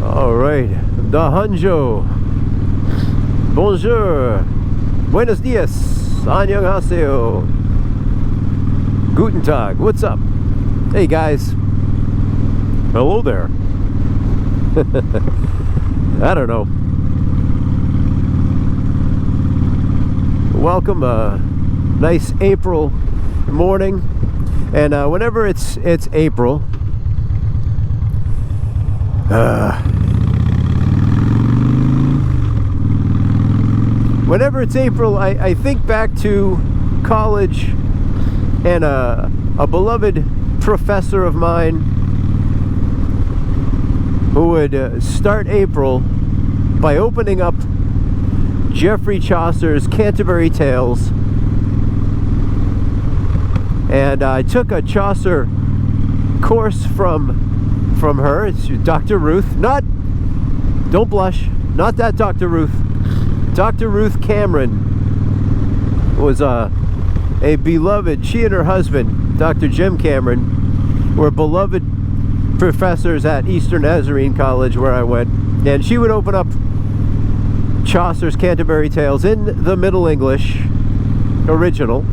All right, da Hanjo. Bonjour. Buenos dias. Annyeonghaseyo. Guten Tag. What's up? Hey guys. Hello there. I don't know. Welcome, nice April morning, and whenever it's April, whenever it's April, I think back to college and a beloved professor of mine who would start April by opening up Geoffrey Chaucer's Canterbury Tales. And I took a Chaucer course from her. It's Dr. Ruth. Don't blush, not that Dr. Ruth. Dr. Ruth Cameron was a beloved, she and her husband, Dr. Jim Cameron, were beloved professors at Eastern Nazarene College where I went. And she would open up Chaucer's Canterbury Tales in the Middle English original,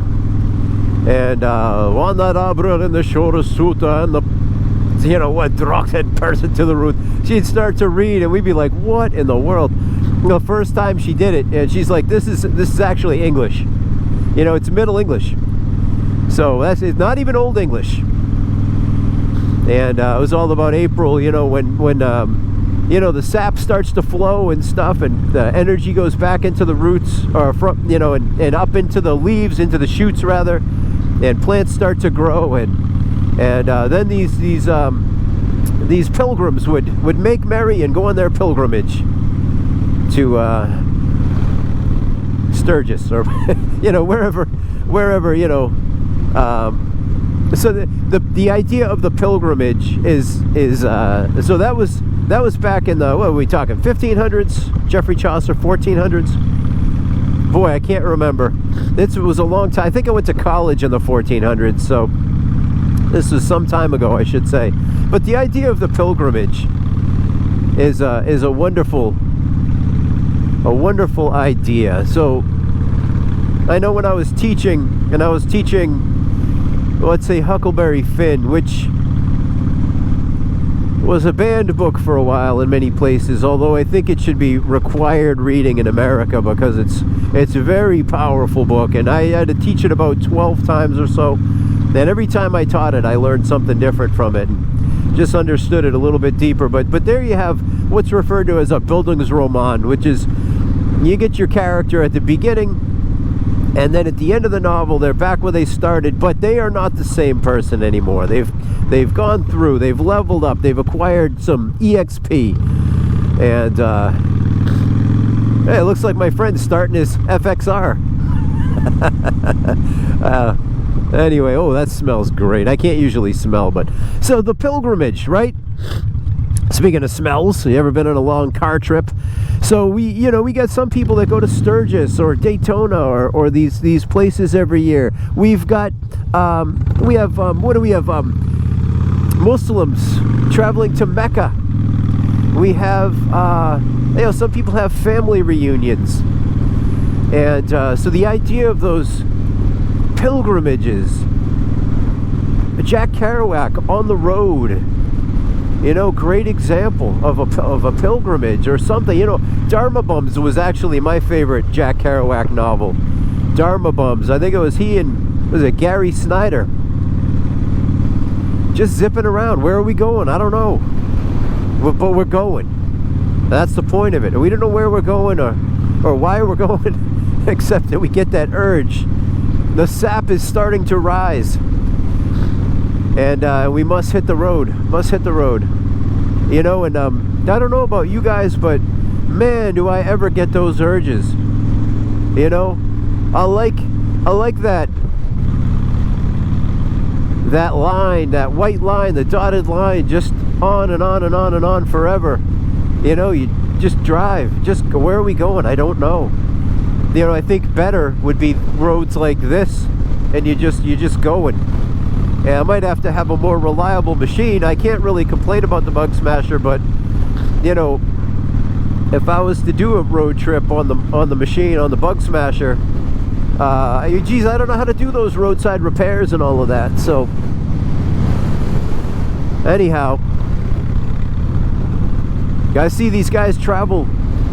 and on that arbor in the shorter suta and the, you know what, drockhead person to the root, she'd start to read and we'd be like, what in the world? The first time she did it, and she's like, this is actually English, you know, it's Middle English, so it's not even Old English. And it was all about April, you know, when you know, the sap starts to flow and stuff, and the energy goes back into the roots, or from, you know, and up into the leaves, into the shoots rather, and plants start to grow, and then these pilgrims would make merry and go on their pilgrimage to Sturgis, or you know, wherever you know. So the idea of the pilgrimage is so that was back in the, what are we talking, 1500s, Geoffrey Chaucer, 1400s? Boy, I can't remember. It was a long time. I think I went to college in the 1400s, so this was some time ago, I should say. But the idea of the pilgrimage is a wonderful idea. So I know when I was teaching, let's say Huckleberry Finn, which was a banned book for a while in many places, although I think it should be required reading in America because it's a very powerful book, and I had to teach it about 12 times or so, and every time I taught it I learned something different from it and just understood it a little bit deeper. But there you have what's referred to as a Bildungsroman, which is you get your character at the beginning, and then at the end of the novel they're back where they started, but they are not the same person anymore. They've gone through, they've leveled up, they've acquired some EXP, and hey, it looks like my friend's starting his FXR. Anyway, oh, that smells great. I can't usually smell, but so the pilgrimage, right? Speaking of smells, you ever been on a long car trip? So we got some people that go to Sturgis or Daytona or these places every year. We've got we have Muslims traveling to Mecca. We have you know, some people have family reunions, and so the idea of those pilgrimages, Jack Kerouac, On the Road, you know, great example of a pilgrimage or something. You know, Dharma Bums was actually my favorite Jack Kerouac novel. Dharma Bums. I think it was he and, was it Gary Snyder? Just zipping around. Where are we going? I don't know. But we're going. That's the point of it. We don't know where we're going or why we're going, except that we get that urge. The sap is starting to rise. And we must hit the road. Must hit the road. You know, and I don't know about you guys, but man, do I ever get those urges. You know, I like that line, that white line, the dotted line, just on and on and on and on forever. You know, you just drive. Just where are we going? I don't know. You know, I think better would be roads like this, and you just going. And I might have to have a more reliable machine. I can't really complain about the Bug Smasher, but you know, if I was to do a road trip on the machine, on the Bug Smasher, geez, I don't know how to do those roadside repairs and all of that. So anyhow, I see these guys travel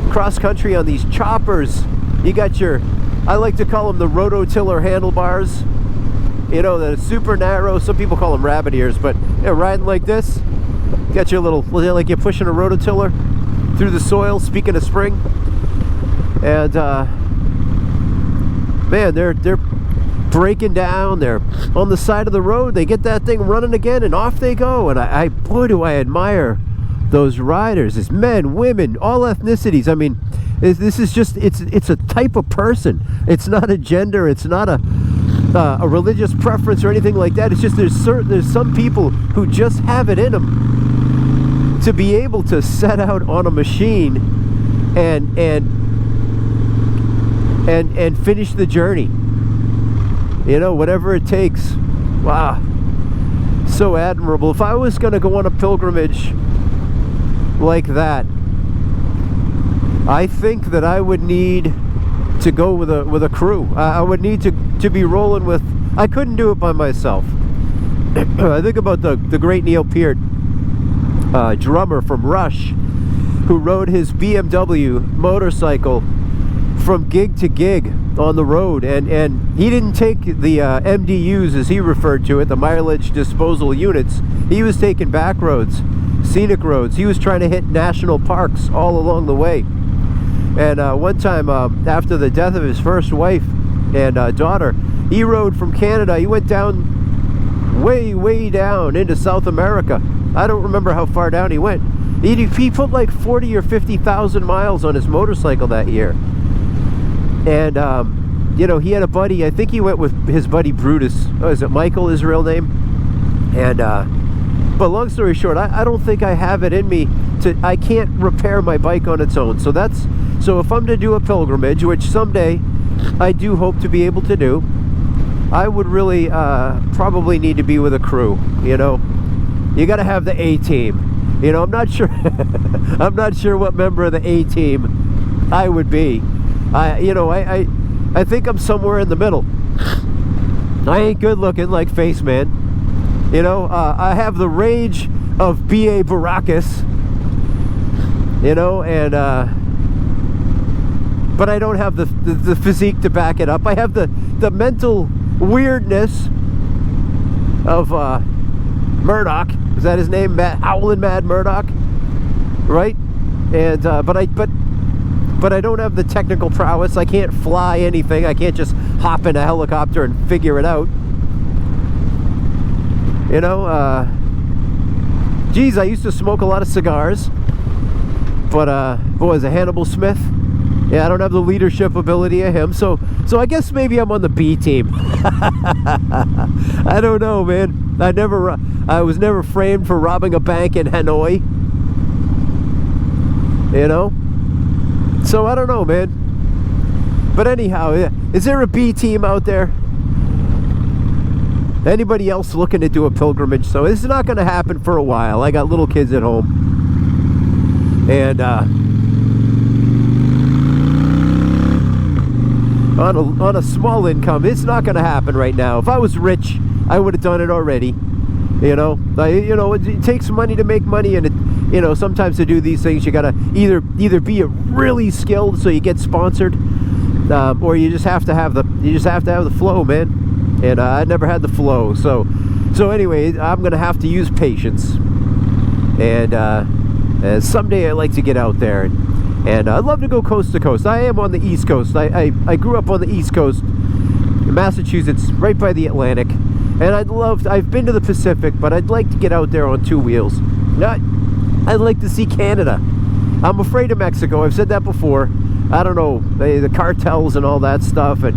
cross country on these choppers. You got your, I like to call them the rototiller handlebars, you know, that are super narrow. Some people call them rabbit ears, but yeah, riding like this, got your little, like you're pushing a rototiller through the soil, speaking of spring. And man, they're breaking down, they're on the side of the road, they get that thing running again, and off they go. And I boy, do I admire those riders. It's men, women, all ethnicities. I mean, this is just, it's a type of person. It's not a gender, it's not a religious preference or anything like that. It's just there's some people who just have it in them to be able to set out on a machine and finish the journey, you know, whatever it takes. Wow, so admirable. If I was going to go on a pilgrimage like that, I think that I would need to go with a crew. I would need to be rolling with, I couldn't do it by myself. I think about the great Neil Peart, drummer from Rush, who rode his BMW motorcycle from gig to gig on the road, and he didn't take the MDUs, as he referred to it, the mileage disposal units. He was taking back roads, scenic roads. He was trying to hit national parks all along the way. And one time, after the death of his first wife and daughter, he rode from Canada. He went down, way down into South America. I don't remember how far down he went. He put like 40 or 50,000 miles on his motorcycle that year. And you know, he had a buddy. I think he went with his buddy Brutus. Oh, is it Michael, his real name? And but long story short, I don't think I have it in me to. I can't repair my bike on its own. So if I'm to do a pilgrimage, which someday I do hope to be able to do, I would really probably need to be with a crew. You know, you got to have the A team. You know, I'm not sure. I'm not sure what member of the A team I would be. I think I'm somewhere in the middle. I ain't good looking like Face Man. You know, I have the rage of B.A. Baracus. You know, and but I don't have the physique to back it up. I have the mental weirdness of Murdoch. Is that his name? Howlin' Mad Murdoch, right? And but I don't have the technical prowess. I can't fly anything. I can't just hop in a helicopter and figure it out. You know, geez, I used to smoke a lot of cigars, but boy, as a Hannibal Smith, yeah, I don't have the leadership ability of him. So I guess maybe I'm on the B team. I don't know, man. I was never framed for robbing a bank in Hanoi. You know? So I don't know, man. But anyhow, is there a B team out there? Anybody else looking to do a pilgrimage? So this is not going to happen for a while. I got little kids at home. And on a small income, it's not going to happen right now. If I was rich, I would have done it already. You know, it takes money to make money, and you know, sometimes to do these things, you gotta either be really skilled so you get sponsored, or you just have to have the flow, man. And I never had the flow, so anyway, I'm gonna have to use patience. And someday I'd like to get out there, and I'd love to go coast to coast. I am on the East Coast. I grew up on the East Coast, in Massachusetts, right by the Atlantic. And I've been to the Pacific, but I'd like to get out there on two wheels. I'd like to see Canada. I'm afraid of Mexico. I've said that before. I don't know, the cartels and all that stuff. And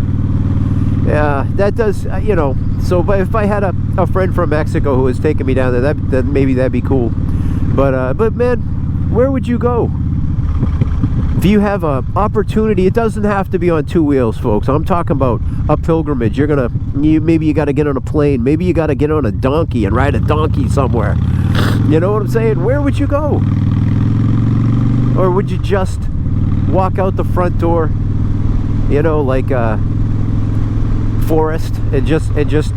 yeah, that does, you know. So if I had a friend from Mexico who was taking me down there, then maybe that'd be cool. But man, where would you go? If you have a opportunity, it doesn't have to be on two wheels, folks. I'm talking about a pilgrimage. Maybe you got to get on a plane. Maybe you got to get on a donkey and ride a donkey somewhere. You know what I'm saying? Where would you go? Or would you just walk out the front door, you know, like a forest, and just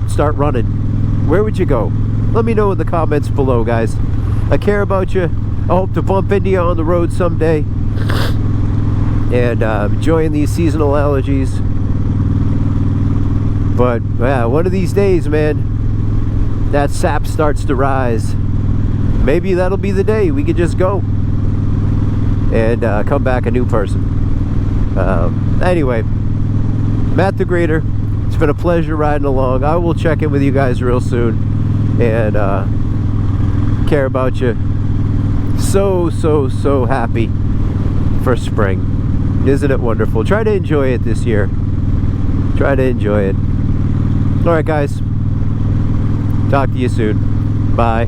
start running? Where would you go? Let me know in the comments below, guys. I care about you. I hope to bump into you on the road someday. And enjoying these seasonal allergies. But yeah, one of these days, man, that sap starts to rise. Maybe that'll be the day we could just go and come back a new person. Anyway, Matt the Grader, it's been a pleasure riding along. I will check in with you guys real soon, and care about you. So happy for spring. Isn't it wonderful? Try to enjoy it this year. Try to enjoy it. Alright, guys. Talk to you soon. Bye.